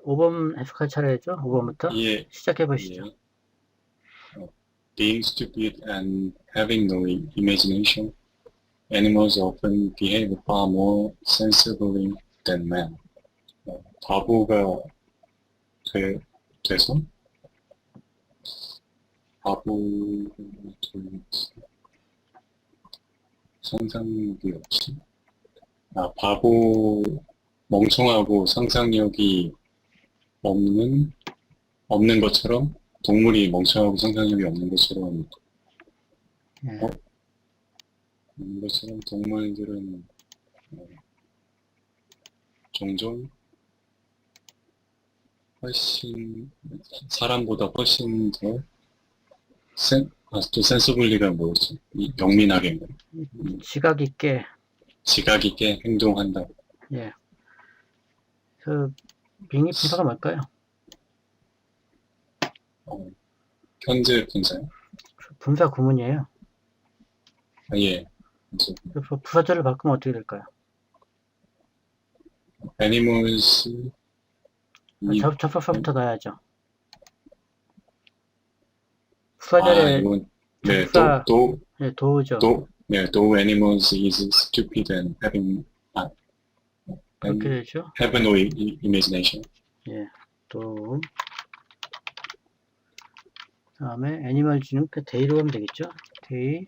5번 해석할 차례죠? 5번부터 예, 시작해 예. 보시죠. Being stupid and having no imagination, animals often behave far more sensibly than man. 바보가 돼서 바보 상상력이 없이 바보 멍청하고 상상력이 없는 것처럼 동물이 멍청하고 상상력이 없는 것처럼 예. 없는 것처럼 동물들은 종종 훨씬 사람보다 훨씬 더 또 센서블리가 뭐였지? 영민하게 지각 있게, 지각 있게 행동한다. 예. 그, 빙의 분사가 뭘까요? 현재 분사요? 분사 구문이에요. 예. 그래서 부사절을 바꾸면 어떻게 될까요? Animals 접속사부터 넣어야죠. 부사절에 이건 네, 접사, 예, 도우죠. though animals is stupid and 그렇게 되죠. have no imagination. 예, 도. 다음에 애니멀즈는 그 데이로 하면 되겠죠. They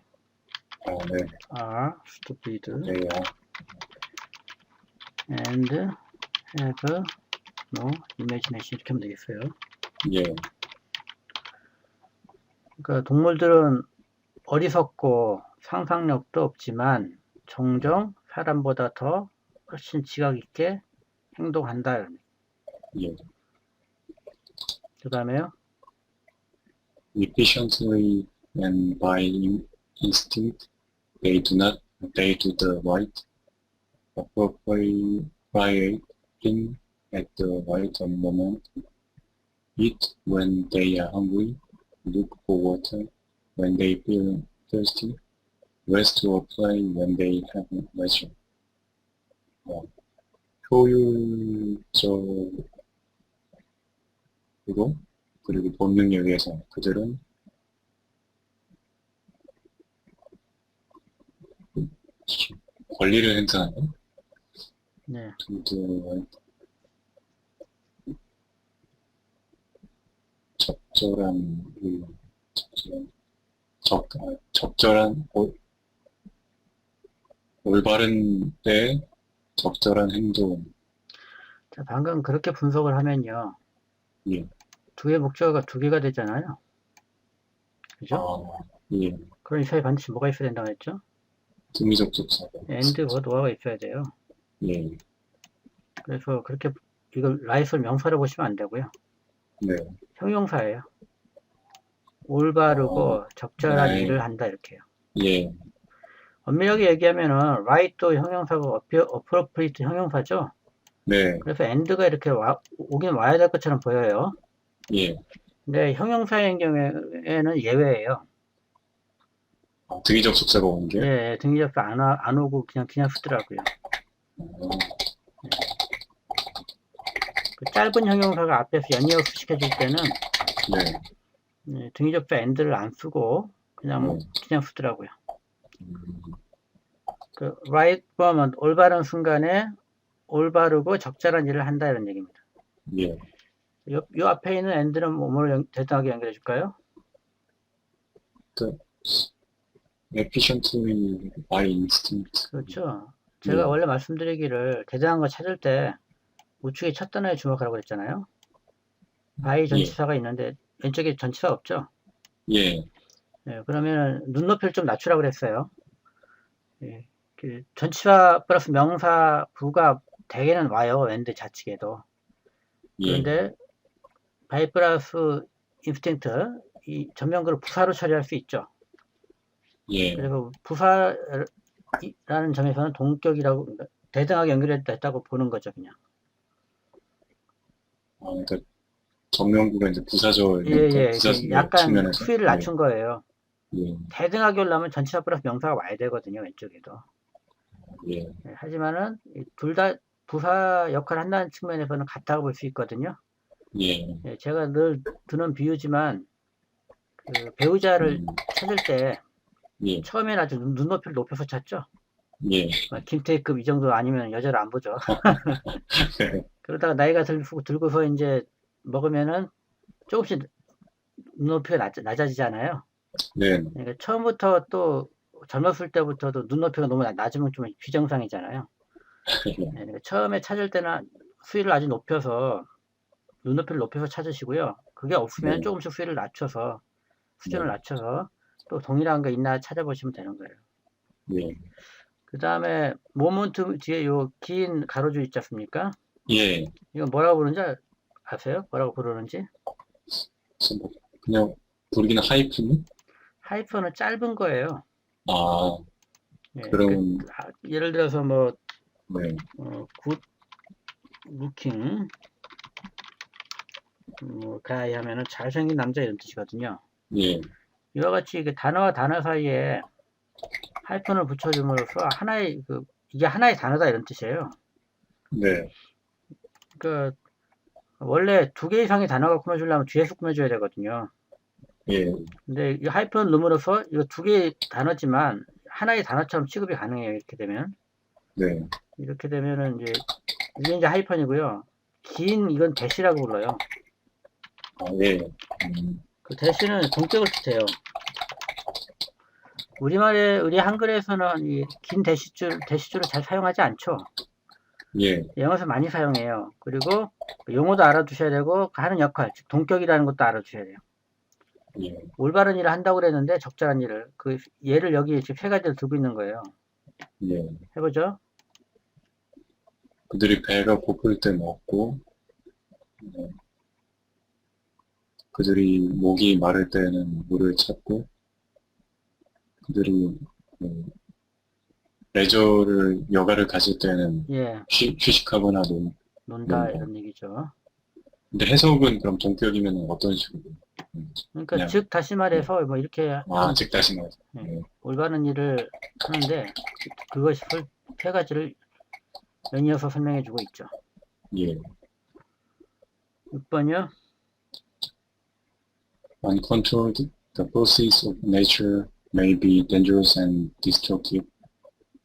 네. are stupid They are and have no imagination 이렇게 하면 되겠어요. 예. 그러니까 동물들은 어리석고 상상력도 없지만 종종 사람보다 더 훨씬 지각 있게 행동한다. 예. 그 다음에요. Efficiently and by instinct, they do the right, appropriating at the right moment, eat when they are hungry, look for water when they feel thirsty, rest or play when they have leisure. 효율적이고 그리고 본능에 의해서 그들은 권리를 행사하는 네. 적절한 올바른 때 적절한 행동. 자, 방금 그렇게 분석을 하면요. 예. 두 개의 목적어가 두 개가 되잖아요. 그죠? 예. 그럼 이 사이에 반드시 뭐가 있어야 된다고 했죠? 등위접속사. and 뭐가 있어야 돼요. 예. 그래서 그렇게 이걸 라이스를 명사로 보시면 안 되고요. 네. 형용사예요. 올바르고 적절한 일을 한다 이렇게요. 예. 엄밀하게 얘기하면은 right도 형용사고 appropriate 형용사죠. 네. 그래서 and가 이렇게 오긴 와야 될 것처럼 보여요. 예. 근데 형용사의 경우에는 예외예요. 등위접속사가 오는 게? 예, 등기접수 안 오고 그냥 쓰더라고요. 그 짧은 형용사가 앞에서 연이어서 시켜줄 때는 네. 등기접수 and를 안 쓰고 그냥 쓰더라고요. 그 right 보면 올바른 순간에 올바르고 적절한 일을 한다 이런 얘기입니다. 예. 요 앞에 있는 and는 뭐를 대등하게 연결해 줄까요? efficiently by instinct. 그렇죠. 제가 원래 말씀드리기를 대단한 거 찾을 때 우측의 첫 단어에 주목하라고 그랬잖아요. by 전치사가 있는데 왼쪽에 전치사 없죠? 예. 예, 그러면 눈높이를 좀 낮추라고 그랬어요. 예, 그 전치사 플러스 명사 부가 대개는 와요. and 좌측에도. 그런데 by 플러스 instinct 이 전면구를 부사로 처리할 수 있죠. 예. 그리고 부사라는 점에서는 동격이라고 대등하게 연결됐다고 보는 거죠, 그냥. 그러니까 전면구가 이제 부사절. 예. 약간 측면에서. 수위를 낮춘 거예요. 예. 대등하게 올라면 전치사 플러스 명사가 와야 되거든요, 왼쪽에도. 예. 하지만은 둘 다 부사 역할을 한다는 측면에서는 같다고 볼 수 있거든요. 예, 예, 제가 늘 드는 비유지만 그 배우자를 음, 찾을 때 예, 처음엔 아주 눈높이를 높여서 찾죠. 예, 김태희급 이 정도 아니면 여자를 안 보죠. 그러다가 나이가 들고서 이제 먹으면은 조금씩 눈높이가 낮아지잖아요. 네, 그러니까 처음부터 또 젊었을 때부터도 눈높이가 너무 낮으면 좀 비정상이잖아요. 네, 그러니까 처음에 찾을 때는 수위를 아주 높여서 눈높이를 높여서 찾으시고요. 그게 네, 없으면 조금씩 수위를 낮춰서 수준을 네, 낮춰서 또 동일한 거 있나 찾아보시면 되는 거예요. 예, 그 다음에 모먼트 뒤에 요 긴 가로줄 있지 않습니까? 예, 이거 뭐라고 부르는지 아세요? 뭐라고 부르는지? 그래서 뭐 그냥 우리는 하이픈? 하이퍼는 짧은 거예요. 아, 예, 그런, 예를 들어서 뭐 네, 굿 루킹 가이 하면은 잘생긴 남자 이런 뜻이거든요. 예, 이와 같이 단어와 단어 사이에 하이픈을 붙여줌으로써 이게 하나의 단어다 이런 뜻이에요. 네, 그러니까 원래 두 개 이상의 단어가 꾸며주려면 뒤에서 꾸며줘야 되거든요. 예, 근데 이 하이픈을 넣음으로써 이거 두 개의 단어지만 하나의 단어처럼 취급이 가능해요. 이렇게 되면. 네, 이렇게 되면은 이게 이제 하이픈이고요. 긴 이건 대시라고 불러요. 아, 예, 그 대시는 동격을 뜻해요. 우리 한글에서는 이 긴 대시줄을 잘 사용하지 않죠. 예, 영어에서 많이 사용해요. 그리고 용어도 알아두셔야 되고 하는 역할, 즉 동격이라는 것도 알아두셔야 돼요. 예, 올바른 일을 한다고 그랬는데 적절한 일을 그 예를 여기 지금 세 가지를 두고 있는 거예요. 예. 해보죠. 그들이 배가 고플 때 먹고, 네, 그들이 목이 마를 때는 물을 찾고, 그들이 여가를 가질 때는 예, 휴식하거나 논다 논다. 이런 얘기죠. 근데 해석은 그럼 동격이면 어떤 식으로? 그러니까 그냥, 즉 다시 네. 말해서 뭐 이렇게 아, 하면 즉 다시 말해서. 예, 네. 올바른 일을 하는데 그것이 세 가지를 연이어서 설명해 주고 있죠. 예. 6번이요. Uncontrolled, the forces of nature may be dangerous and destructive,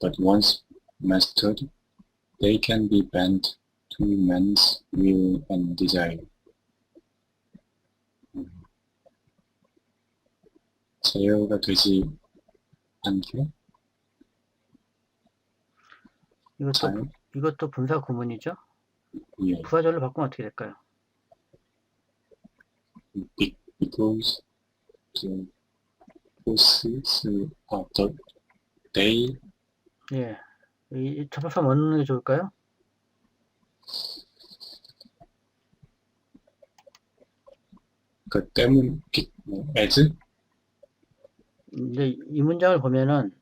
but once mastered, they can be bent to man's will and desire. 제어가 되지 않게 이것도 잘, 이것도 분사 구문이죠. 예. 부사절로 바꾸면 어떻게 될까요? Because the forces of the day, 예, 이 접속사 뭐 넣는 게 좋을까요? 그 때문, as? 근데 이 문장을 보면은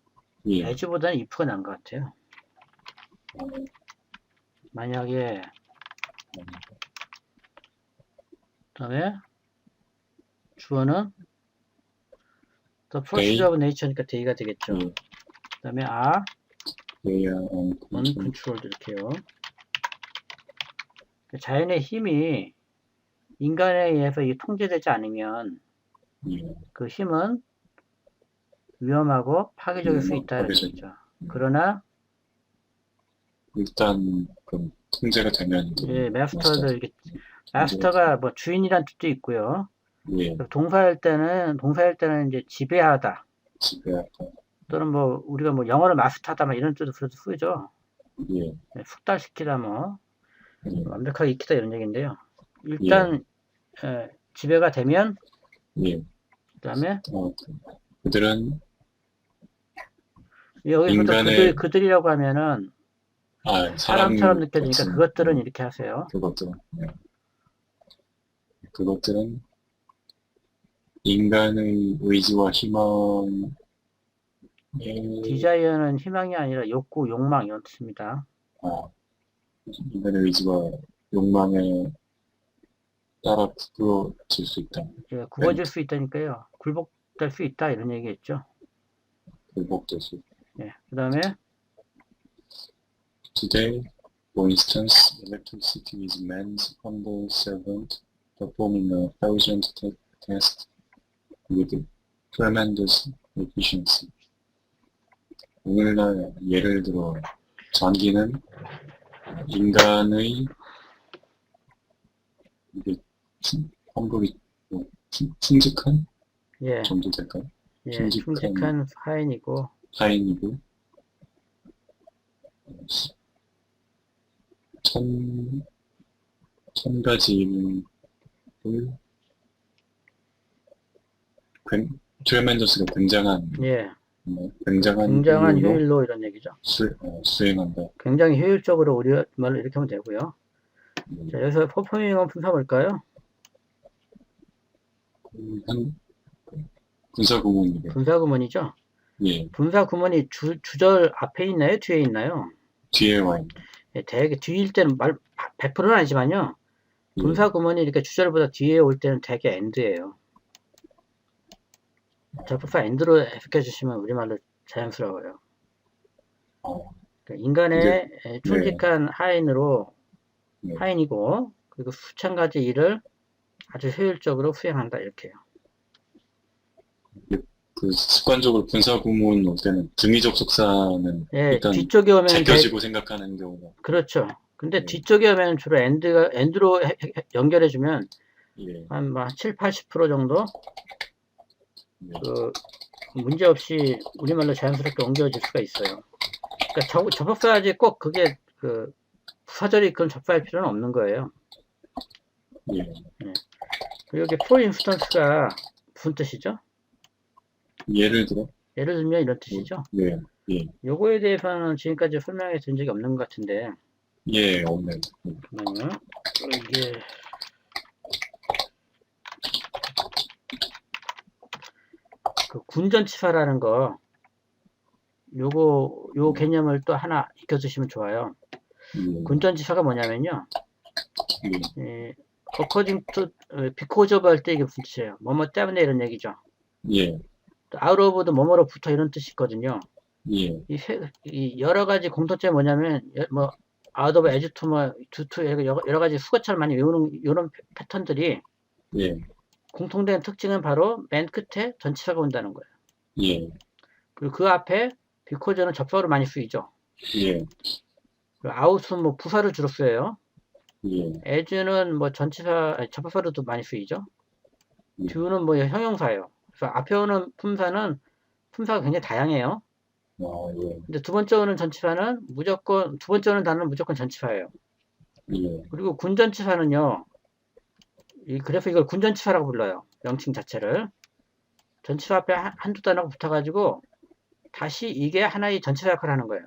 예. as보다는 if가 나은 것 같아요. 만약에 그다음에 주어는 the forces They, of nature니까 they가 되겠죠. 예. 그다음에 are They are uncontrolled. uncontrolled 이렇게요. 자연의 힘이 인간에 의해서 통제되지 않으면 예. 그 힘은 위험하고 파괴적일 수 있다는 파괴적. 얘기죠. 그러나 일단 그 통제가 되면 예, 마스터가 뭐 주인이란 뜻도 있고요. 예, 동사일 때는 이제 지배하다 지배하다. 또는 뭐 우리가 뭐 영어를 마스터하다 막 이런 뜻으로 쓰죠. 예, 네, 숙달시키다 뭐 예, 완벽하게 익히다 이런 얘기인데요. 일단 지배가 되면 예. 그다음에 그들은 여기서도 인간의 그들이라고 하면은 사람처럼 느껴지니까 그것들은 이렇게 하세요. 그것들은 인간의 의지와 희망에 디자이어는 희망이 아니라 욕구, 욕망 이런 뜻입니다. 인간의 의지와 욕망에 따라 굽어질 수 있다. 예, 굽어질 수 있다니까요. 굴복될 수 있다 이런 얘기겠죠. 굴복될 수 있다. 예, 그 다음에 Today, for instance, electricity is man's humble servant performing a thousand tests with tremendous efficiency. 오늘날 예를 들어 전기는 인간의 이게 환불이 충직한 예, 정도 될까요? 예, 충직한 충직한 하인이고, 타인이고 천 가지 일을 트레멘더스가 굉장한 예, 굉장한 굉장한 효율로 효율로 이런 얘기죠. 수행한다. 굉장히 효율적으로 우리말로 이렇게 하면 되고요. 자, 여기서 퍼포밍은 분사 볼까요? 한 분사 구문이래. 분사 구문이죠. 예, 분사 구문이 주절 앞에 있나요? 뒤에 있나요? 뒤에 와 있는. 예, 대개 뒤일 때는 100%는 아니지만요. 예, 분사 구문이 이렇게 주절보다 뒤에 올 때는 대개 end예요. 접속사 end로 해석해 주시면 우리말로 자연스러워요. 그러니까 인간의 충직한 하인으로 네. 하인이고, 그리고 수천 가지 일을 아주 효율적으로 수행한다 이렇게요. 그 습관적으로 분사 구문 올 때는 등위 접속사는 예, 일단 뒤쪽에 오면 제껴지고 생각하는 경우가. 그렇죠. 근데 네. 뒤쪽에 오면 주로 end로 연결해주면 예, 한 7, 80% 정도 네. 그 문제 없이 우리말로 자연스럽게 옮겨질 수가 있어요. 그러니까 접속사지 꼭 그게 그 부사절이 그건 접수할 필요는 없는 거예요. 예. 그리고 여기 for instance가 무슨 뜻이죠? 예를 들어. 예를 들면 이런 뜻이죠. 네, 예, 요거에 대해서는 지금까지 설명해 드린 적이 없는 것 같은데. 예, 없네. 잠깐만요. 이게 그 군전치사라는 거, 요 개념을 또 하나 익혀주시면 좋아요. 군전치사가 뭐냐면요. according to, because of 할 때 이게 무슨 뜻이에요? 뭐뭐 때문에 이런 얘기죠. 예, out of도 뭐뭐로부터 이런 뜻이 있거든요. 예, 이 여러 가지 공통점이 뭐냐면, 뭐, out of, as to, 뭐, to 여러 가지 수거처럼 많이 외우는 이런 패턴들이 예, 공통된 특징은 바로 맨 끝에 전치사가 온다는 거예요. 예, 그리고 그 앞에 because는 접속어로 많이 쓰이죠. 예, out은 뭐 부사를 주로 써요. 예, as는 뭐 접속사로도 많이 쓰이죠. 예. do는 뭐 형용사예요. 그래서 앞에 오는 품사가 굉장히 다양해요. 예, 근데 두 번째 오는 전치사는 두 번째 오는 단어는 무조건 전치사예요. 예, 그리고 군전치사는요, 그래서 이걸 군전치사라고 불러요. 명칭 자체를. 전치사 앞에 한두 단어가 붙어가지고 다시 이게 하나의 전치사 역할을 하는 거예요.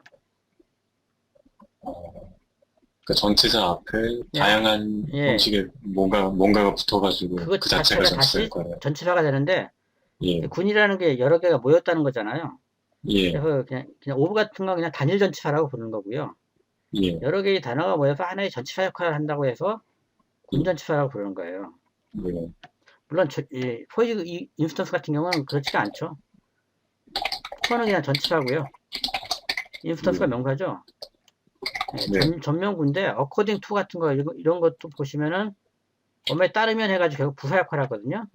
그 전치사 앞에 다양한 예. 형식의 뭔가가 붙어가지고 그것 그 자체가 다시 전치사일 거예요. 전치사가 되는데, 예, 군이라는 게 여러 개가 모였다는 거잖아요. 예, 그래서 그냥 오브 같은 건 그냥 단일 전치사라고 부르는 거고요. 예, 여러 개의 단어가 모여서 하나의 전치사 역할을 한다고 해서 군전치사라고 부르는 거예요. 예, 물론 포이 인스턴스 같은 경우는 그렇지가 않죠. 포는 그냥 전치사고요. 인스턴스가 명사죠. 네. 전명구인데 according to 같은 거 이런 것도 보시면은 뭐에 따르면 해가지고 결국 부사 역할을 하거든요.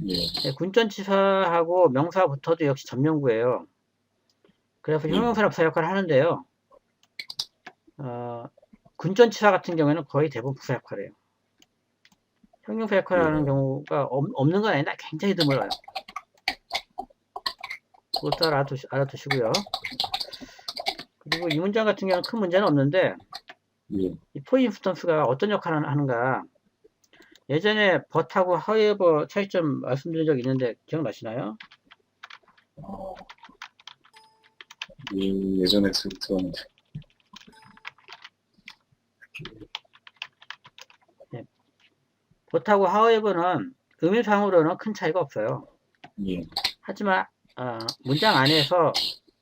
예, 군전치사하고 명사부터도 역시 전명구예요. 그래서 형용사나 부사 역할을 하는데요. 군전치사 같은 경우에는 거의 대부분 부사 역할을 해요. 형용사 역할을 하는 경우가 없는 건 아닌데 굉장히 드물어요. 그것도 알아두시고요. 그리고 이 문장 같은 경우는 큰 문제는 없는데, 이 포인 인스턴스가 어떤 역할을 하는가. 예전에 but하고 however 차이점 말씀드린 적 있는데 기억나시나요? 예전에 들었는데. but하고 however는 의미상으로는 큰 차이가 없어요. 예, 하지만 문장 안에서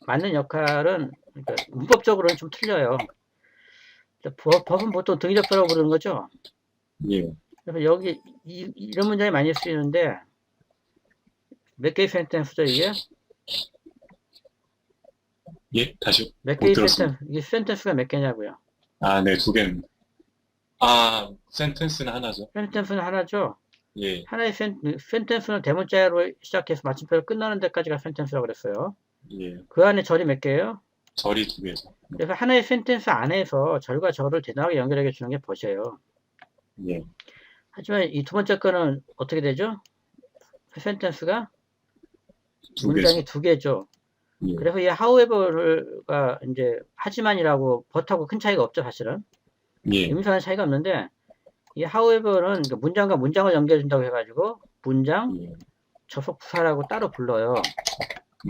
맞는 역할은 그러니까 문법적으로는 좀 틀려요. 법은 보통 등위접수라고 부르는 거죠. 예, 그래서 여기 이런 문장이 많이 쓰이는데 몇 개의 센텐스죠 이게? 예, 다시 몇 못 개의 들었습니다. 이게 센텐스가 몇 개냐고요? 네, 2개입니다. 아, 센텐스는 하나죠. 센텐스는 하나죠. 예, 하나의 센텐스는 대문자로 시작해서 마침표로 끝나는 데까지가 센텐스라고 그랬어요. 예. 그 안에 절이 몇 개예요? 절이 두 개죠. 그래서 하나의 센텐스 안에서 절과 절을 대단하게 연결해 주는 게 버셔요. 예, 하지만 이 두 번째 거는 어떻게 되죠? 센텐스가 두 개죠. 문장이 두 개죠. 예, 그래서 이 however가 이제 하지만이라고 but하고 큰 차이가 없죠, 사실은. 예, 의미상의 차이가 없는데 이 however는 문장과 문장을 연결해 준다고 해가지고 문장, 예, 접속 부사라고 따로 불러요.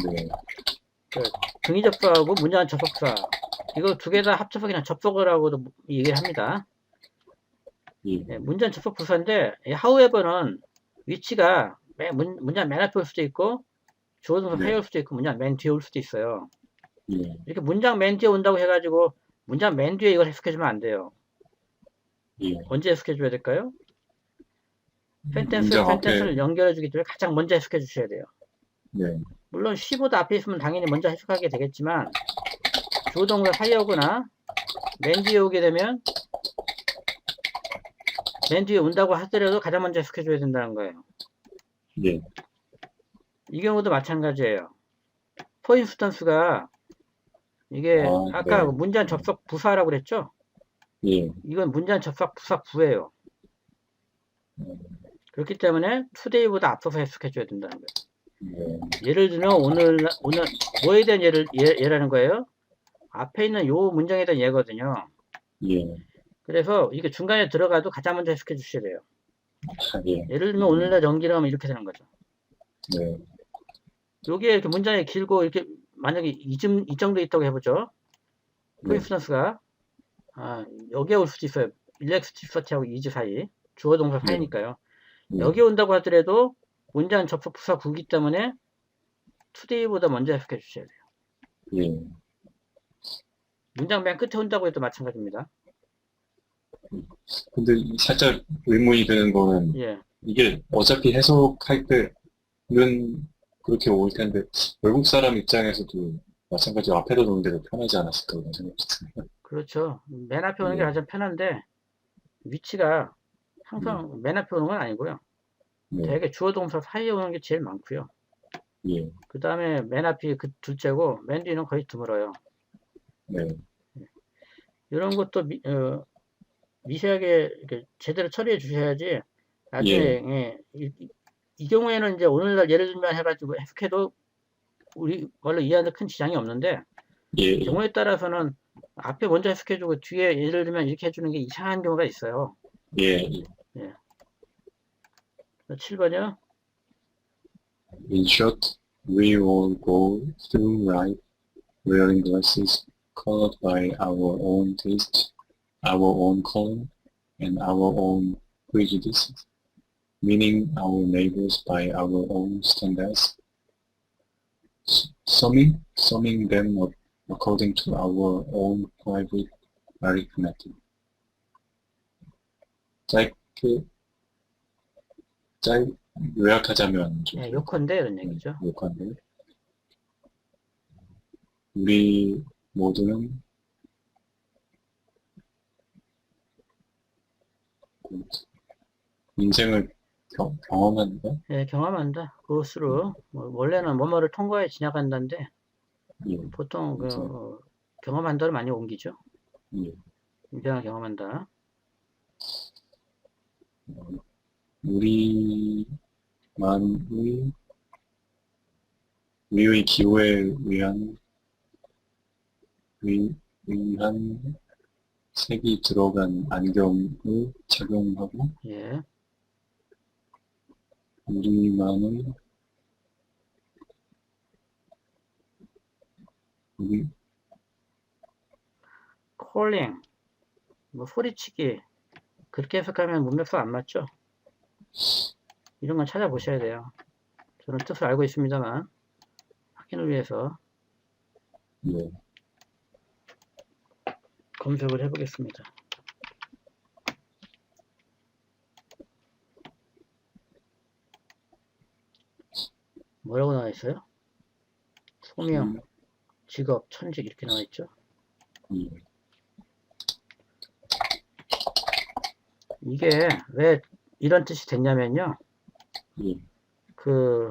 네, 그 등위 접속하고 문장 접속 부사 이거 두 개 다 합쳐서 그냥 접속어라고도 얘기를 합니다. 예, 예, 문장 접속 부사인데 이 however는 위치가 문장 맨 앞에 올 수도 있고 주어 동사 사이에 네, 올 수도 있고 문장 맨 뒤에 올 수도 있어요. 예, 이렇게 문장 맨 뒤에 온다고 해가지고 문장 맨 뒤에 이걸 해석해주면 안 돼요. 예. 언제 해석해줘야 될까요? 문장 앞에, 센텐스를 연결해주기 때문에 가장 먼저 해석해 주셔야 돼요. 네, 물론 she보다 앞에 있으면 당연히 먼저 해석하게 되겠지만 주어 동사 사이에 오거나 맨 뒤에 오게 되면 맨 뒤에 온다고 하더라도 가장 먼저 해석해 줘야 된다는 거예요. 예, 이 경우도 마찬가지예요. 포인스턴스가 이게 아, 아까 네, 문장 접속 부사라고 그랬죠? 예, 이건 문장 접속 부사 부예요. 그렇기 때문에 today보다 앞서서 해석해 줘야 된다는 거예요. 네, 예를 들면 오늘 뭐에 대한 예라는 거예요? 앞에 있는 요 문장에 대한 예거든요. 예, 그래서 이게 중간에 들어가도 가장 먼저 해석해 주셔야 돼요. 아, 예, 예를 들면 오늘날 연기를 하면 이렇게 되는 거죠. 네, 요게 이렇게 문장이 길고 이렇게 만약에 이 정도 있다고 해보죠. 네, 포인스턴스가 여기에 올 수도 있어요. 일렉스티서티하고 이즈 사이 주어 동사 네, 사이니까요. 네, 여기 온다고 하더라도 문장 접속 부사 구기 때문에 today보다 먼저 해석해 주셔야 돼요. 예. 문장 맨 끝에 온다고 해도 마찬가지입니다. 근데 살짝 의문이 드는 거는 예, 이게 어차피 해석할 때는 그렇게 올 텐데 외국 사람 입장에서도 마찬가지로 앞에다 놓는 게 더 편하지 않았을까 그런 생각이 듭니다. 그렇죠. 맨 앞에 오는 게 네, 가장 편한데 위치가 네, 항상 맨 앞에 오는 건 아니고요. 네, 대개 주어 동사 사이에 오는 게 제일 많고요. 예, 그 다음에 맨 앞이 그 둘째고 맨 뒤는 거의 드물어요. 네, 이런 것도 미세하게 이렇게 제대로 처리해 주셔야지 나중에 예, 이 경우에는 이제 오늘날 예를 들면 해가지고 해석해도 우리 원래 이해하는데 큰 지장이 없는데 예, 경우에 따라서는 앞에 먼저 해석해주고 뒤에 예를 들면 이렇게 해주는 게 이상한 경우가 있어요. 예, 예. 예. 7번이요. In short, we all go through life wearing glasses colored by our own taste, our own color, and our own prejudices, meaning our neighbors by our own standards, summing them up according to our own private arithmetic. 짧게, 요약하자면 좀 예, 요컨대 이런 얘기죠. 욕한데, 우리 모두는 인생을 경험한다? 예, 경험한다. 그것으로 원래는 뭐뭐를 통과해 지나간다인데 예, 보통 그래서, 경험한다를 많이 옮기죠. 예, 인생을 경험한다. 우리의 기호에 위한 색이 들어간 안경을 착용하고 예, 우리만의 우리 calling, 소리치기 그렇게 해석하면 문맥상 안 맞죠? 이런 건 찾아보셔야 돼요. 저는 뜻을 알고 있습니다만 확인을 위해서 예, 검색을 해보겠습니다. 뭐라고 나와 있어요? 소명, 직업, 천직 이렇게 나와 있죠. 예, 이게 왜 이런 뜻이 됐냐면요. 예, 그,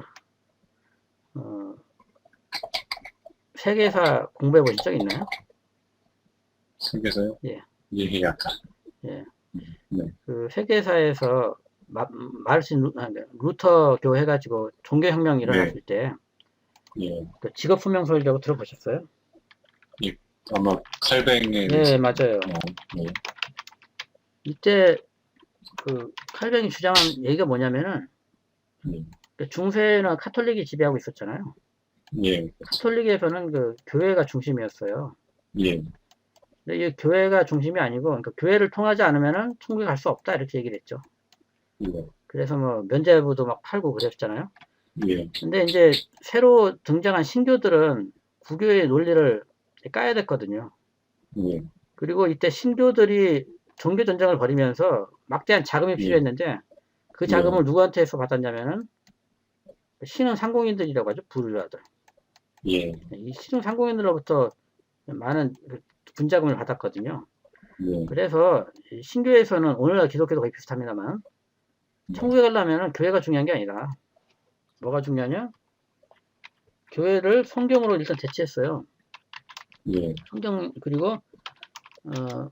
어, 세계사 공부해 보신 적 있나요? 세계사요? 예, 예, 약간. 예. 네, 그 세계사에서 마르틴 루터교 해가지고 종교혁명 네, 일어났을 때 예, 그 직업훈명설이라고 들어보셨어요? 예. 아마 칼뱅에 네, 대해서, 맞아요. 예, 이때 그 칼뱅이 주장한 얘기가 뭐냐면은 예, 그 중세는 카톨릭이 지배하고 있었잖아요. 예, 그렇죠. 카톨릭에서는 그 교회가 중심이었어요. 예, 근데 이 교회가 중심이 아니고, 그러니까 교회를 통하지 않으면은 천국에 갈 수 없다 이렇게 얘기를 했죠. 예, 그래서 뭐 면죄부도 막 팔고 그랬잖아요. 예, 근데 이제 새로 등장한 신교들은 구교의 논리를 까야 됐거든요. 예, 그리고 이때 신교들이 종교 전쟁을 벌이면서 막대한 자금이 예, 필요했는데 그 예, 자금을 누구한테서 받았냐면은 신흥 상공인들이라고 하죠. 부르주아들. 예, 이 신흥 상공인으로부터 많은 분자금을 받았거든요. 예, 그래서 신교에서는 오늘날 기독교도 거의 비슷합니다만 네, 천국에 가려면 교회가 중요한 게 아니라 뭐가 중요하냐? 교회를 성경으로 일단 대체했어요. 예, 성경 그리고 어,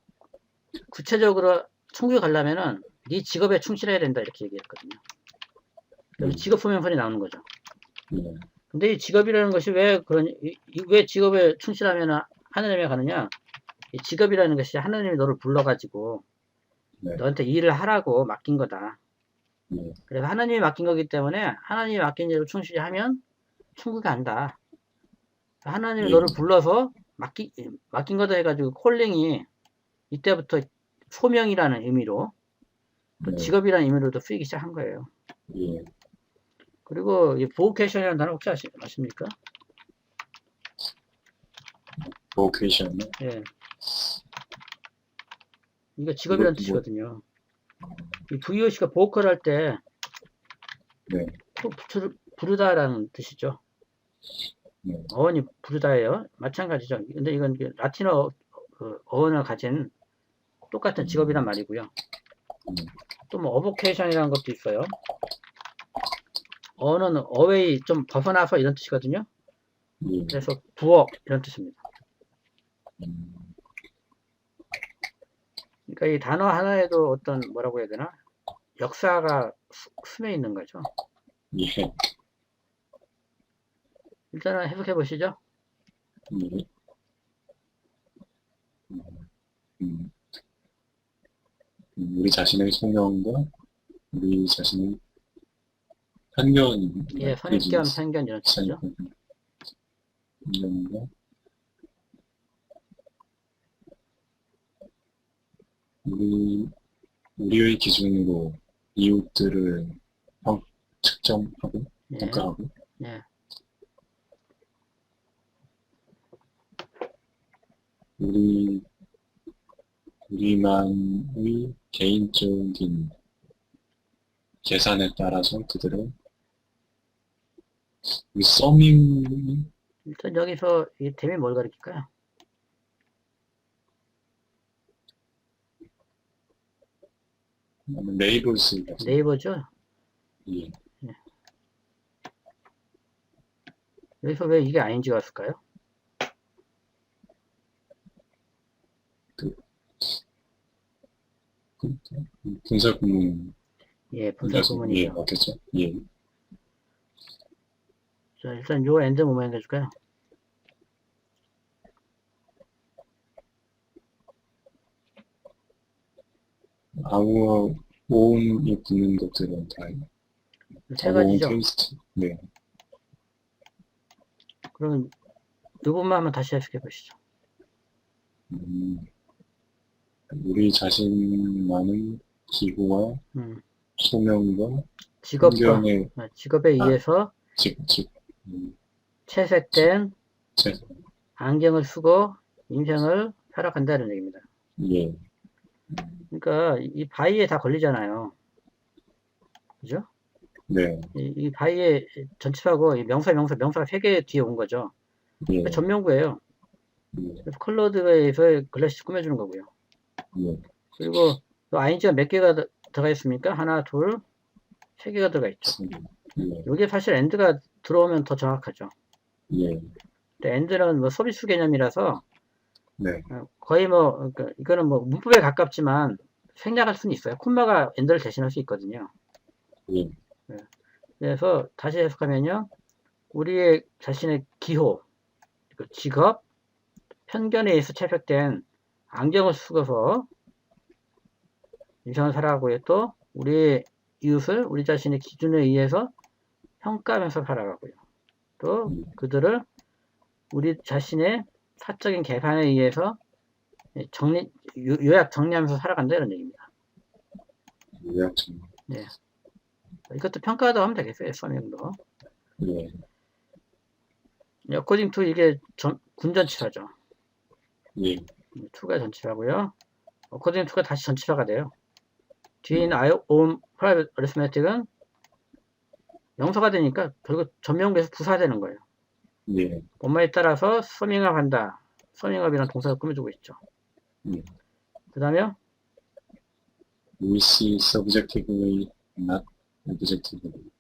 구체적으로 천국에 가려면은 네 직업에 충실해야 된다 이렇게 얘기했거든요. 그래서 직업 소명선이 나오는 거죠. 예, 근데 이 직업이라는 것이 왜 그런 왜 직업에 충실하면 하느님에 가느냐? 이 직업이라는 것이 하느님이 너를 불러가지고 네, 너한테 일을 하라고 맡긴 거다. 예, 그래서 하나님이 맡긴 거기 때문에 하나님이 맡긴 일을 충실히 하면 천국에 간다. 하나님이 예, 너를 불러서 맡긴 거다 해가지고 콜링이 이때부터 소명이라는 의미로 그 네, 직업이라는 의미로도 쓰이기 시작한 거예요. 예, 그리고 이 보케이션이라는 단어 혹시 아십니까? vocation, 예, 이거 뭐, 직업이라는 뭐, 뜻이거든요. 이 VOC가 보컬 할 때 네, 부르다라는 뜻이죠. 네, 어원이 부르다예요. 마찬가지죠. 근데 이건 라틴어 어원을 가진 똑같은 직업이란 말이고요. 또 뭐 어보케이션이라는 것도 있어요. 어는 어웨이 좀 벗어나서 이런 뜻이거든요. 예, 그래서 부업 이런 뜻입니다. 그러니까 이 단어 하나에도 어떤 뭐라고 해야 되나 역사가 스며 있는 거죠. 예, 일단은 해석해 보시죠. 예, 음, 우리 자신의 소명과 우리 자신의 편견, 예, 선입견, prejudice, 편견 이런 뜻이죠. 편견과 우리, 우리의 기준으로 이웃들을 측정하고 예, 평가하고 예, 우리 우리만의 개인적인 계산에 따라서 그들의 이 서밍 일단 여기서 이 댐이 뭘 가리킬까요? 레이블스 같은 네이버죠. 예, 예. 여기서 왜 이게 ING가 왔을까요? 그, 분사 구문 예, 분사 예, 구문이죠. 맞겠죠? 예, 자, 일단 요 엔드 뭐만 해줄까요? 아무 오음이 붙는 것들은 다 세 어원 가지죠. 케이스 네, 그러면 요 부분만 한번 다시 해석해 보시죠. 음, 우리 자신만의 기호와 음, 소명과 직업과 편견에 직업에 의해서 즉, 채색된 제, 안경을 쓰고 인생을 살아간다는 얘기입니다. 예, 그러니까 이 바위에 다 걸리잖아요. 그죠? 네, 이 바위에 전체하고 이 명사가 세 개 뒤에 온 거죠. 예, 그러니까 전명구예요. 예, 그래서 컬러드웨이에서 글래시 꾸며주는 거고요. 예, 그리고 또 ING가 몇 개가 들어가 있습니까? 하나, 둘, 세 개가 들어가 있죠. 예, 이게 사실 end가 들어오면 더 정확하죠. 예, 근데 end는 뭐 서비스 개념이라서 네, 거의 뭐 그러니까 이거는 뭐 문법에 가깝지만 생략할 수는 있어요. 콤마가 end를 대신할 수 있거든요. 예, 네. 그래서 다시 해석하면요, 우리의 자신의 기호, 그 직업, 편견에 의해서 채색된 안경을 쓰고서 인생을 살아가고요. 또 우리 이웃을 우리 자신의 기준에 의해서 평가하면서 살아가고요. 또 그들을 우리 자신의 사적인 계산에 의해서 정리, 요약 정리하면서 살아간다 이런 얘기입니다. 요약점, 네. 이것도 평가도 하면 되겠어요. 서명도. 예, 어코딩 투 이게 군전치사죠. 예, 2가 전치사고요. 어코딩 투가 다시 전치사가 돼요. 뒤에 있는 I own private arithmetic은 명사가 되니까 결국 전명구에서 부사되는 거예요. 예, 원말에 따라서 서밍업 한다. 서밍업이라는 동사를 꾸며주고 있죠. 예. 그 다음에 We see subjectively, not objectively.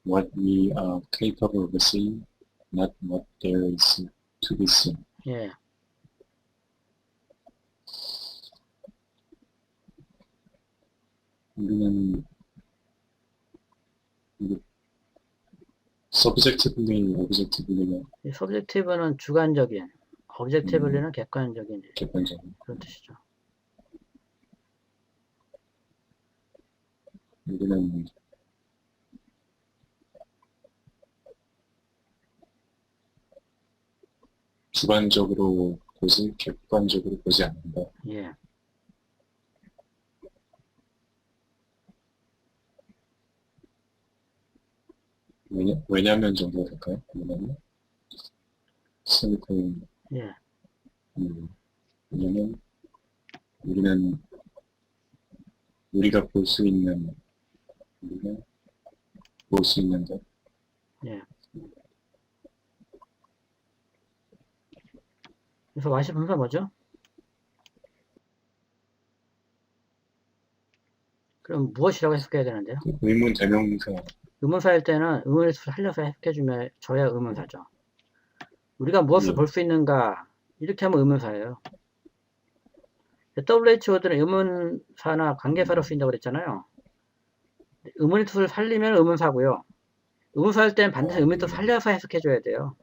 What we are capable of seeing, not what there is to be seen. 예, 우리는 subjectively, objectively가 이 subjective는 주관적인, objectively는 객관적인 객관적인. 그런 뜻이죠. 우리는 주관적으로 보지 객관적으로 보지 않는다. 예, 왜냐면 정도가 될까요? 왜냐면 세미코인 예, 왜냐면 우리는 우리가 볼 수 있는 우리가 볼 수 있는데 예. 그래서 와시 분사 뭐죠? 그럼 무엇이라고 해석해야 되는데요? 의문 대명사 의문사일 때는 의문을 살려서 해석해주면 줘야 의문사죠. 우리가 무엇을 예, 볼 수 있는가 이렇게 하면 의문사예요. WHO들은 의문사나 관계사로 쓰인다고 그랬잖아요. 의문의 뜻을 살리면 의문사고요. 의문사일 때는 반드시 의문의 뜻을 살려서 해석해줘야 돼요.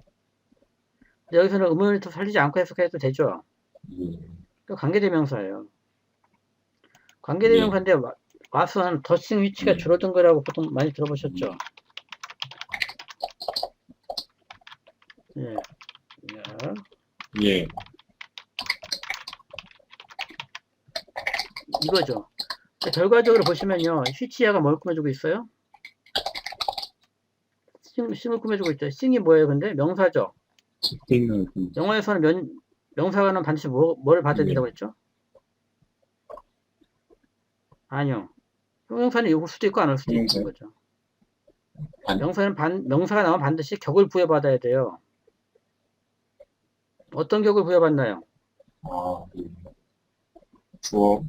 근데 여기서는 의문의 뜻을 살리지 않고 해석해도 되죠. 예, 관계대명사예요. 예, 관계대명사인데 와서는 더싱 위치가 줄어든 거라고 보통 많이 들어보셨죠? 예. 예, 이거죠. 결과적으로 보시면요. 휘치야가 뭘 꾸며주고 있어요? 싱을 꾸며주고 있죠. 싱이 뭐예요, 근데? 명사죠. 스팅을 영어에서는 명사가는 반드시 뭘 받아야 된다고 했죠? 아니요. 형용사는 올 수도 있고 안 올 수도 있는 거죠. 명사가 나오면 반드시 격을 부여받아야 돼요. 어떤 격을 부여받나요? 예. 주어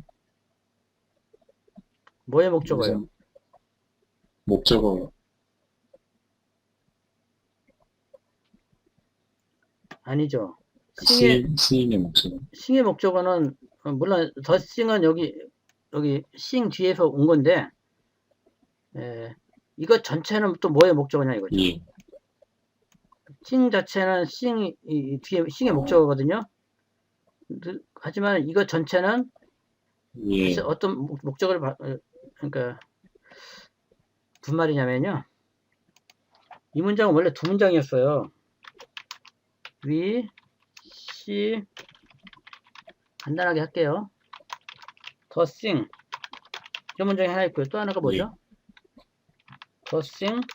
뭐의 목적어요? 목적어 아니죠. 시인의 목적어 싱의 목적어는 물론 더 싱은 여기 싱 뒤에서 온 건데 이거 전체는 또 뭐의 목적어냐 이거죠. 예, 싱 자체는 뒤에 싱의 목적어거든요. 하지만 이거 전체는 예, 어떤 목적을 그러니까 무슨 말이냐면요. 이 문장은 원래 두 문장이었어요. 위, 시, 간단하게 할게요. 더 sing. 이런 문장이 하나 있고요. 또 하나가 뭐죠? 더 sing.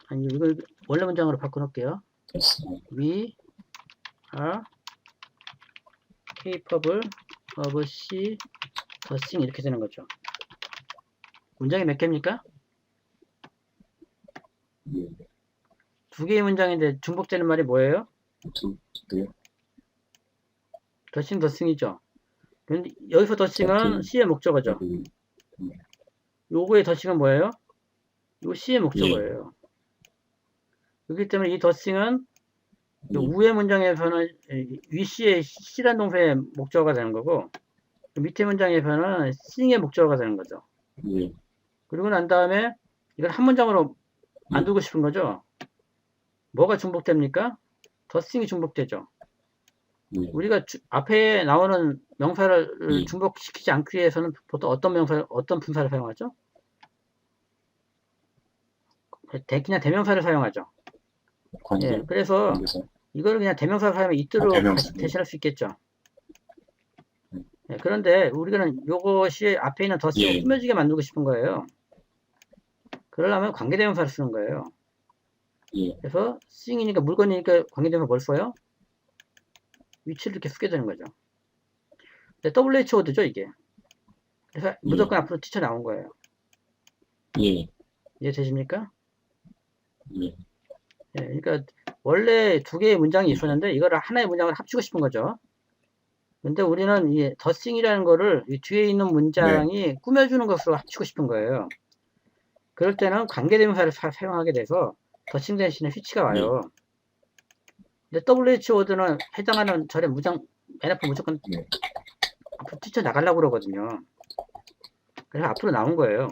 아니, 이걸 원래 문장으로 바꿔놓을게요. We are capable of see the sing. 이렇게 되는 거죠. 문장이 몇 개입니까? 예. 두 개의 문장인데 중복되는 말이 뭐예요? 두 개요? 더 sing, 더 sing이죠. 근데 여기서 더싱은 C의 목적어죠. 여기, 요거의 더싱은 뭐예요? 요 C의 예, 목적어예요. 그렇기 때문에 이 더싱은 예, 우회 문장에서는 위 C의 C란 동사의 목적어가 되는 거고, 밑에 문장에서는 C의 목적어가 되는 거죠. 예, 그리고 난 다음에 이걸 한 문장으로 예, 만들고 싶은 거죠. 뭐가 중복됩니까? 더싱이 중복되죠. 예, 우리가 앞에 나오는 명사를 예, 중복시키지 않기 위해서는 보통 어떤 분사를 사용하죠? 그냥 대명사를 사용하죠. 관계, 예, 그래서 관계사, 이거를 그냥 대명사를 사용하면 이때로 대명사, 예, 대신할 수 있겠죠. 예, 그런데 우리는 요것이 앞에 있는 더싱을 예, 꾸며지게 만들고 싶은 거예요. 그러려면 관계대명사를 쓰는 거예요. 예, 그래서 싱이니까 물건이니까 관계대명사 뭘 써요? 위치를 이렇게 쓰게 되는 거죠. WHO드죠, 이게. 그래서 예, 무조건 앞으로 튀쳐나온 거예요. 예, 이해되십니까? 예, 예, 그러니까 원래 두 개의 문장이 예, 있었는데 이거를 하나의 문장을 합치고 싶은 거죠. 근데 우리는 이 더싱이라는 거를 이 뒤에 있는 네, 문장이 꾸며주는 것으로 합치고 싶은 거예요. 그럴 때는 관계대명사를 사용하게 돼서 더싱 대신에 휘치가 예, 와요. 근데 WHO드는 해당하는 절의 문장 맨 앞에 무조건 예, 앞으로 뛰쳐나가려고 그러거든요. 그래서 앞으로 나온 거예요.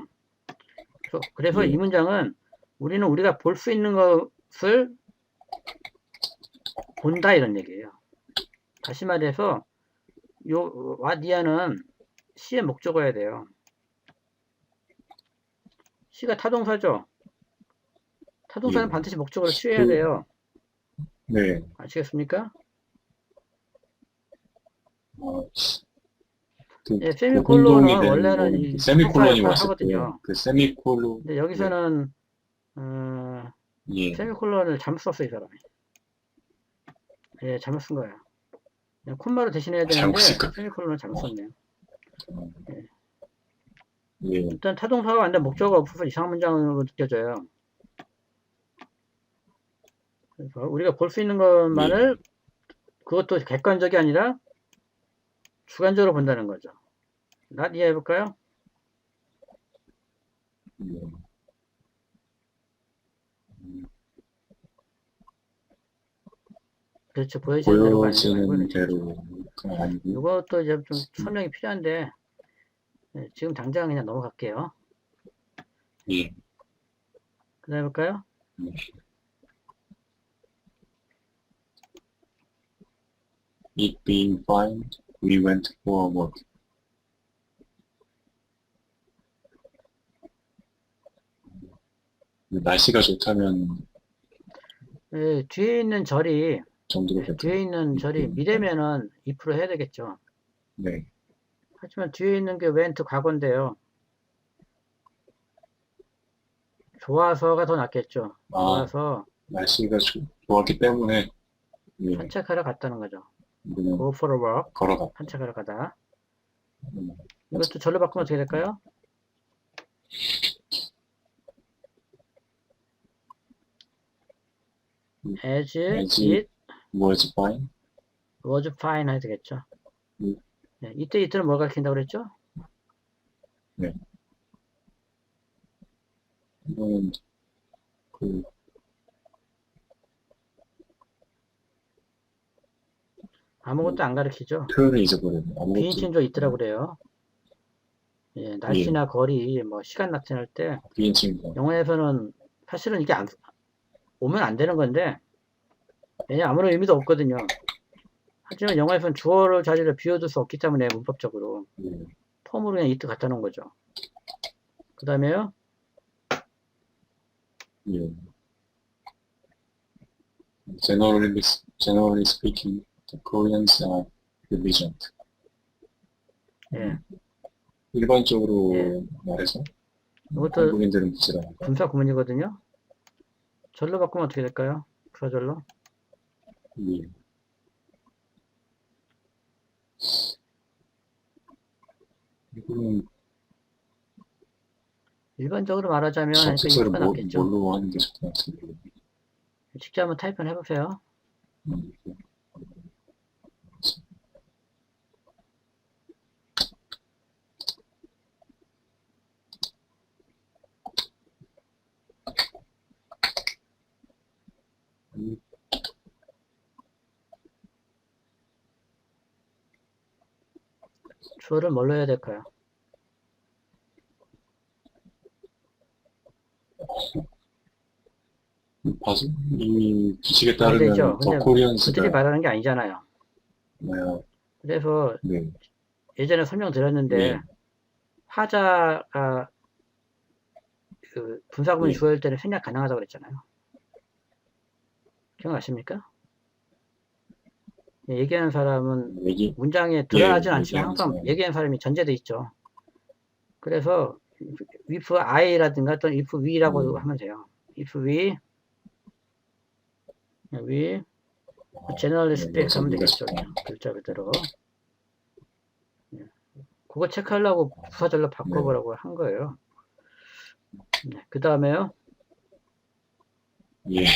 그래서 이 예, 문장은 우리는 우리가 볼 수 있는 것을 본다 이런 얘기예요. 다시 말해서 요 와디아는 시의 목적어야 돼요. 시가 타동사죠. 타동사는 예, 반드시 목적어를 취해야 돼요. 네, 아시겠습니까? 어, 예, 그 혼동이 세미콜론은 되는 원래는 거는 그 이 타동사 세미콜론이 역할을 왔을 때, 하거든요. 그 세미콜론, 근데 네, 여기서는 예, 세미콜론을 잘못 썼어 이 사람이. 예, 잘못 쓴 거예요. 그냥 콤마로 대신해야 잘못 되는데 쓸까? 세미콜론을 잘못 썼네요. 예. 예, 일단 타동사가 완전 목적어가 없어서 이상한 문장으로 느껴져요. 그래서 우리가 볼 수 있는 예, 것만을 그것도 객관적이 아니라 주관적으로 본다는 거죠. 이해해 볼까요? 예. 그렇죠. 보여지는 대로 가는 게 말고 보여지는 이런 얘기죠. 대로가 아니고, 이것도 이제 좀 설명이 필요한데 예, 지금 당장 그냥 넘어갈게요. 예, 그 다음에 볼까요? 예. It being fine, we went for a walk. 날씨가 좋다면 예, 뒤에 있는 절이 정도로 뒤에 있는 It 절이 being fine. 미래면은 if로 해야 되겠죠. 네, 하지만 뒤에 있는 게 went 과거인데요. 좋아서가 더 낫겠죠. 아, 좋아서 날씨가 좋았기 때문에 예, 산책하러 갔다는 거죠. 우리는 go for a walk. 걸어가. 산책하러 가다. 음, 이것도 절로 바꾸면 어떻게 될까요? as As it was fine. was fine 해야 되겠죠. 음, 네, 이때는 뭘 가리킨다고 그랬죠? 네, 이거는 그 아무것도 안 가리키죠. 표현을 잊어버려요. 아무것도. 비인칭조 있더라고 그래요. 예, 날씨나 거리, 뭐 시간 나타낼 때 비인칭. 영어에서는 사실은 이게 오면 안 되는 건데 왜냐 아무런 의미도 없거든요. 하지만 영어에서는 주어를 자리를 비워둘 수 없기 때문에 문법적으로 예, 폼으로 그냥 이트 갖다 놓은 거죠. 그 다음에요. 예. Generally speaking, the Koreans are diligent. 예, 일반적으로 예. 말해서 이것도 한국인들은 부지런하다. 분사 구문이거든요. 절로 바꾸면 어떻게 될까요? 부사절로. 예. 이거는 일반적으로 말하자면 그러니까 접속사를 if가 낫겠죠. 뭘로 하는 게 좋을 것 같은데. 직접 한번 타이핑 해보세요. 음, 주어를 뭘로 해야 될까요? 이 규칙에 안 되죠. 따르면 더 근데 그들이 코리안스가 말하는 게 아니잖아요. 뭐야? 그래서 네, 예전에 설명드렸는데 예, 하자가 그 분사구문 예. 주어일 때는 생략 가능하다고 그랬잖아요. 기억나십니까? 얘기하는 사람은 얘기, 문장에 예, 드러나진 않지만 얘기하는 항상 사람, 얘기하는 사람이 전제돼 있죠. 그래서 if I라든가 또는 if we라고 예, 하면 돼요. if we generally 예, speak 여기서 하면 우리가 되겠죠. 싶다. 그냥 글자 그대로. 그거 체크하려고 부사절로 네, 바꿔보라고 한 거예요. 네, 그 다음에요. 예.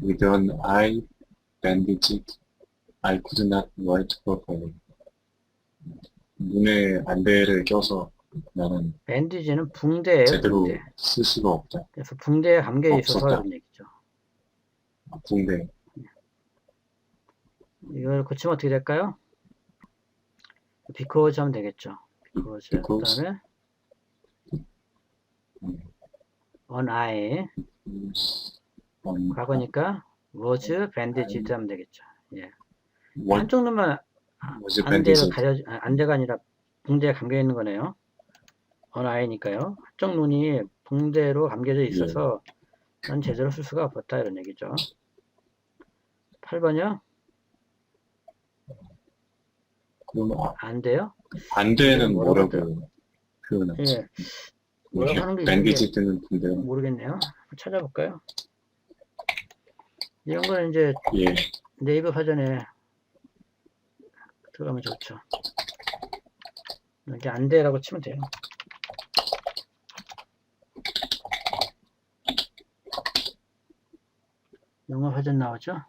With an eye bandaged, I could not write properly. 눈에 안대를 껴서 나는 밴디지는 붕대예요, 붕대. 제대로 쓸 수가 없다. 그래서 붕대에 감겨 있어서 없었다. 이런 얘기죠. 붕대. 이걸 고치면 어떻게 될까요? because 하면 되겠죠. because. 그 Because, 다음에 on eye. on, 과거니까 was I bandaged 하면 되겠죠. 예. what 한쪽 눈만 was 안대를 bandaged. 가려, 안대가 아니라 붕대에 감겨 있는 거네요. on eye니까요. 한쪽 눈이 붕대로 감겨져 예. 있어서 난 제대로 쓸 수가 없었다 이런 얘기죠. 8번이요? 그럼 안 돼요? 안대는 뭐라고 뭐라고 표현하지? 예, 뭐라고 하는 게 있는데 밴디지 뜨는 붕대는 모르겠네요. 한번 찾아볼까요? 이런 거는 이제 예. 네이버 사전에 들어가면 좋죠. 이렇게 안 돼라고 치면 돼요. 영어 사전 나오죠?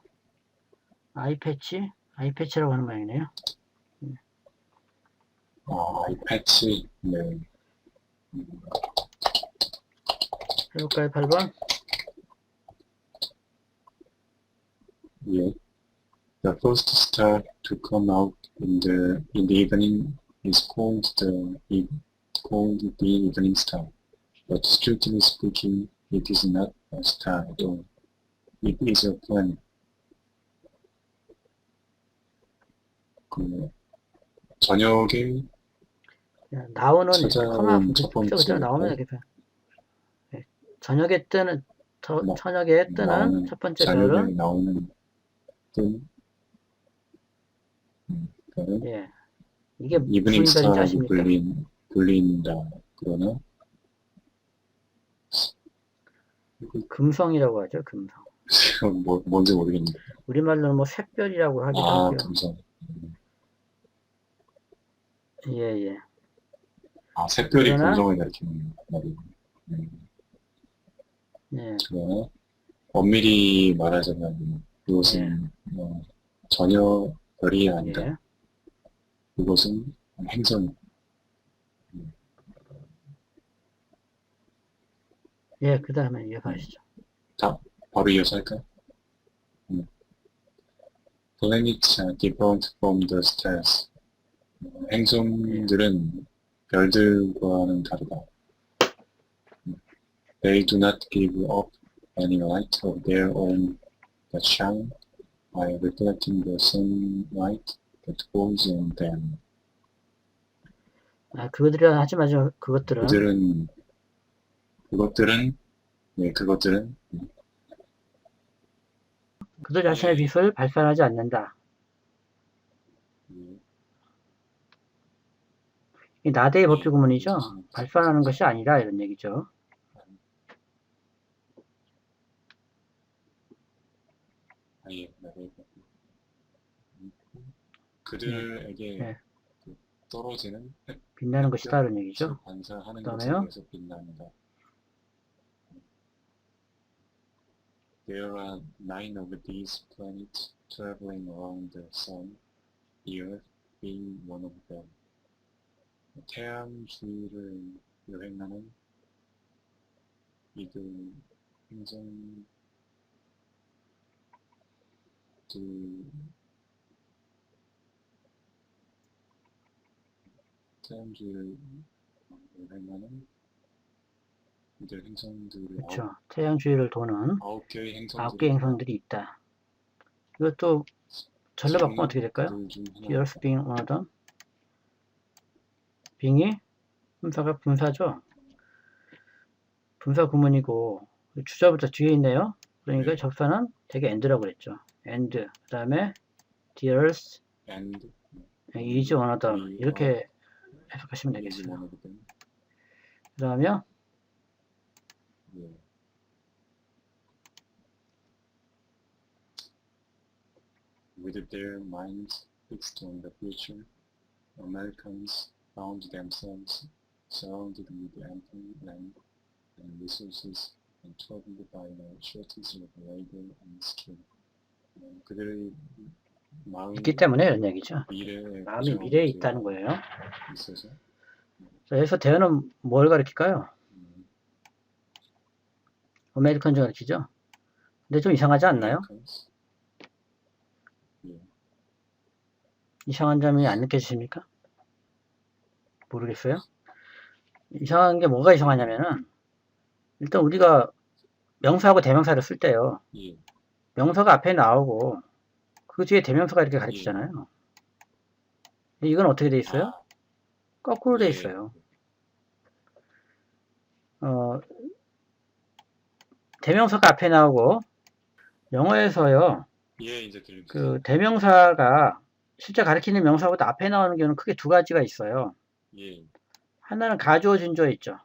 아이패치라고 하는 모양이네요. 이 패치. 네. 해볼까요? 8번. 예. The first star to come out in the evening is called the evening star. But strictly speaking, it is not a star at all. It is a planet. 그 저녁에 나오는 커마 찾아온 첫 그죠 그죠 번째 나오면 이렇게 저녁에 뜨는 저녁에 뜨는 나오는 첫 번째 저녁에 별은 나오는 뜬 별은 예 이게 이브닝 무슨 별인지 스타라고 아십니까? 불린다. 그러나 금성이라고 하죠. 금성. 뭔지 모르겠는데. 우리말로는 뭐 샛별이라고 하기도 하고요. 금성. 예예. 샛별이 그러나 금성을 가리키는 말이에요. 예, 그러나 엄밀히 말하자면 그것은 전혀 별이 아니다. 예. 그것은 행성. 예, 그 다음에 이어가시죠. 바로 이어서 할까요? Planets are different from the stars. 행성들은 별들과는 다르다. They do not give off any light of their own that shine by reflecting the sunlight that falls on them. 그것들은 하지 마죠. 그것들은 그것들은 그들 자신의 빛을 발산하지 않는다. 이 나대의 법비 구문이죠. 발산하는 것이 아니라 이런 얘기죠. 그들에게 예. 떨어지는 빛나는 것이다 이런 얘기죠. 반사하는 그 것에 다음에요. 대해서 빛난다. There are 9 of these planets traveling around the sun, the Earth being one of them. 태양 주위를 여행하는 이들 행성들 태양주의를 하면은 이들 행성들이 그렇죠. 태양 주위를 도는 9개의 행성들이 9개 행성들이 있다. 이것도 절로 바꾸면 어떻게 될까요? 그들 중 The 하나. Earth being one of them. being이 분사가 분사죠. 분사 구문이고 주자부터 뒤에 있네요. 그러니까 네. 접사는 되게 and라고 그랬죠. and 그 다음에 the Earth and is one of them we 이렇게 해석하시면 are 되겠어요. one of them. 그 다음에 예. With their minds fixed on the future, Americans found themselves surrounded with ample land and resources and troubled by the shortage of labor and skill. 그들의 마음이 있기 때문에 이런 얘기죠. 미래에 마음이 미래에 있다는 거예요. 있어서 그래서 대어는 뭘 가리킬까요? 아메리칸즈 가리키죠. 근데 좀 이상하지 않나요? Americans, 예. 이상한 점이 안 느껴지십니까? 모르겠어요. 이상한 게 뭐가 이상하냐면은 일단 우리가 명사하고 대명사를 쓸 때요. 예. 명사가 앞에 나오고 그 뒤에 대명사가 이렇게 가르치잖아요. 이건 어떻게 돼 있어요? 아, 거꾸로 돼 예. 있어요. 대명사가 앞에 나오고 영어에서요. 예, 이제 들립니다. 그 대명사가 실제 가리키는 명사보다 앞에 나오는 경우는 크게 두 가지가 있어요. 예. 하나는 가주어 진주어 있죠.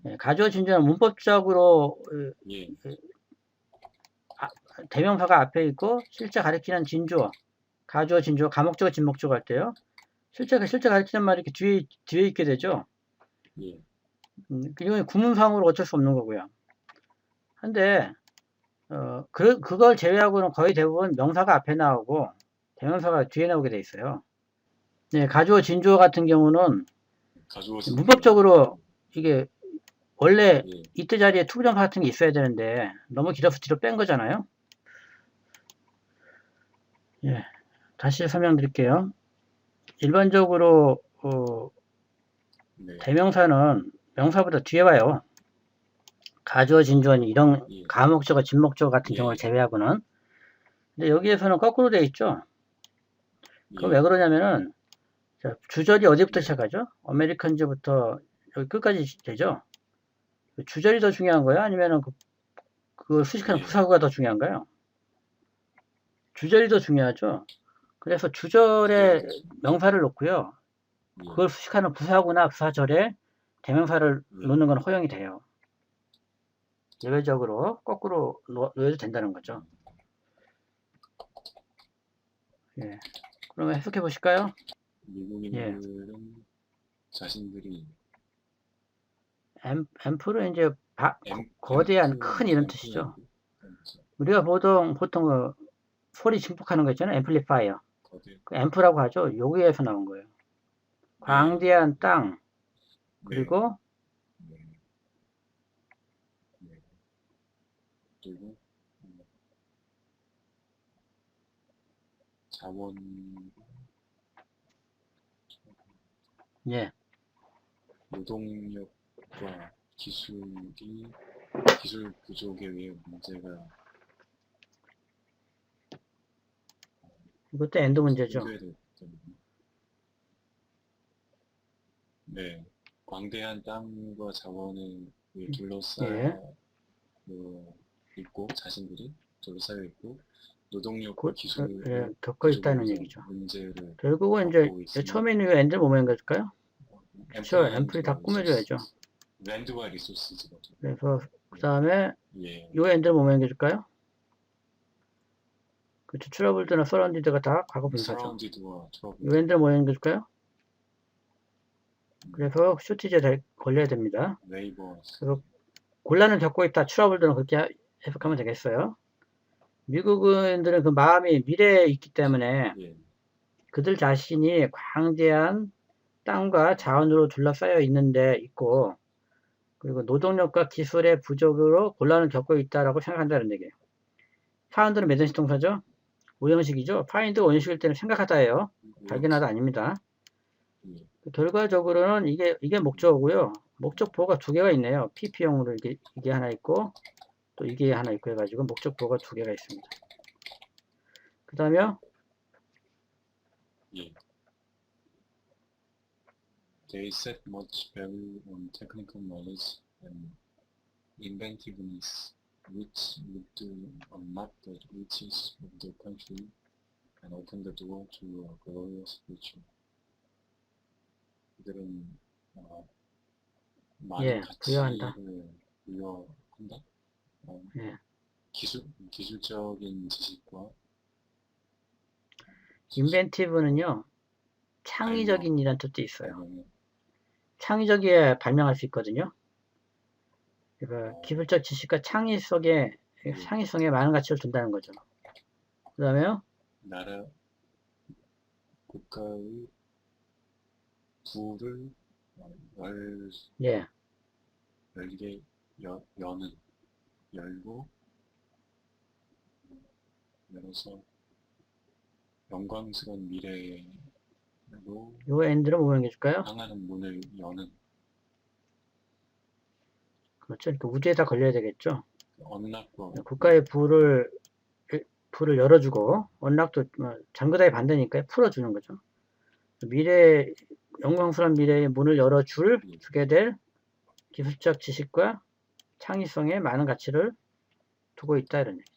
예, 가주어 진주어는 문법적으로 예. 대명사가 앞에 있고 실제 가리키는 진주어, 가주어 진주어, 가목적어 진목적어 할 때요. 실제 가리키는 말이 이렇게 뒤에 있게 되죠. 예. 이건 구문상으로 어쩔 수 없는 거고요. 근데 그걸 제외하고는 거의 대부분 명사가 앞에 나오고 대명사가 뒤에 나오게 돼 있어요. 네, 가주어 진주어 같은 경우는 문법적으로 이게 원래 예. 이때 자리에 투부정사 같은 게 있어야 되는데 너무 길어서 뒤로 뺀 거잖아요. 예, 다시 설명드릴게요. 일반적으로 네. 대명사는 명사보다 뒤에 와요. 가주어 진주어 이런 예. 가목적어 진목적어 같은 예. 경우를 제외하고는. 근데 여기에서는 거꾸로 돼 있죠. 그럼 예. 왜 그러냐면은 주절이 어디부터 네. 시작하죠? 아메리칸즈부터 여기 끝까지 되죠. 주절이 더 중요한 거예요? 아니면은 그 수식하는 예. 부사구가 더 중요한가요? 주절이 더 중요하죠. 그래서 주절에 예. 명사를 놓고요. 예. 그걸 수식하는 부사구나 부사절에 대명사를 놓는 건 허용이 돼요. 예외적으로 거꾸로 놓아도 된다는 거죠. 예. 그러면 해석해 보실까요? 미국인들은 자신들이 앰플은 이제 거대한 큰 이런 뜻이죠. 우리가 보통 소리 증폭하는 거 있잖아요. 앰플리파이어. 그 앰프라고 하죠. 여기에서 나온 거예요. 광대한 땅 그리고 그리고 자원 예. 노동력과 기술 부족에 의해 문제가 이것도 엔드 문제죠. 네, 광대한 땅과 자원을 둘러싸여 예. 있고 자신들이 둘러싸여 있고 노동력과 기술을 예, 겪고 있다는 얘기죠. 문제를 결국은 이제 처음에는 왜 엔드 뭐뭐 연결할까요? 그렇죠. 앰플이 다 꾸며줘야죠. 랜드와 리소스죠. 그래서 그 다음에 예. 요 엔드를 뭐뭐 연결해줄까요? 그렇죠. 트러블드나 서라운디드가 다 과거 분사죠. 요 엔드를 뭐 연결해줄까요? 그래서 쇼티지에 걸려야 됩니다. 그래서 곤란을 겪고 있다. 트러블드는 그렇게 해석하면 되겠어요. 미국인들은 그 마음이 미래에 있기 때문에 그들 자신이 광대한 땅과 자원으로 둘러싸여 있고 그리고 노동력과 기술의 부족으로 곤란을 겪고 있다라고 생각한다는 얘기예요. 파운드는 몇 형식 동사죠? 5형식이죠. 파인드 원식일 때는 생각하다예요. 발견하다 아닙니다. 예. 결과적으로는 이게 목적어고요. 목적보가 두 개가 있네요. PP형으로 이게 하나 있고 또 이게 하나 있고 해가지고 목적보가 두 개가 있습니다. 그 다음에 예. They set much value on technical knowledge and inventiveness, which would unlock the riches of the country and open the door to a glorious future. 이들은 많은 예, 부여한다. 가치를 부여한다. 예. 기술적인 지식과 인벤티브는요, 창의적인이라는 뜻도 있어요. 발명에 창의적이어야 발명할 수 있거든요. 그러니까 기술적 지식과 창의성에 많은 가치를 둔다는 거죠. 그 다음에요, 나라 국가의 부를 예, 열게 열고 열어서 영광스러운 미래로 요 엔드를 뭐 변경해줄까요? 향하는 문을 여는 그렇죠. 그러니까 우주에다 걸려야 되겠죠. 언락과 국가의 부를 열어주고, 언락도 장그다의 반대니까 풀어주는 거죠. 영광스러운 미래의 문을 주게 될 기술적 지식과 창의성에 많은 가치를 두고 있다 이런 얘기죠.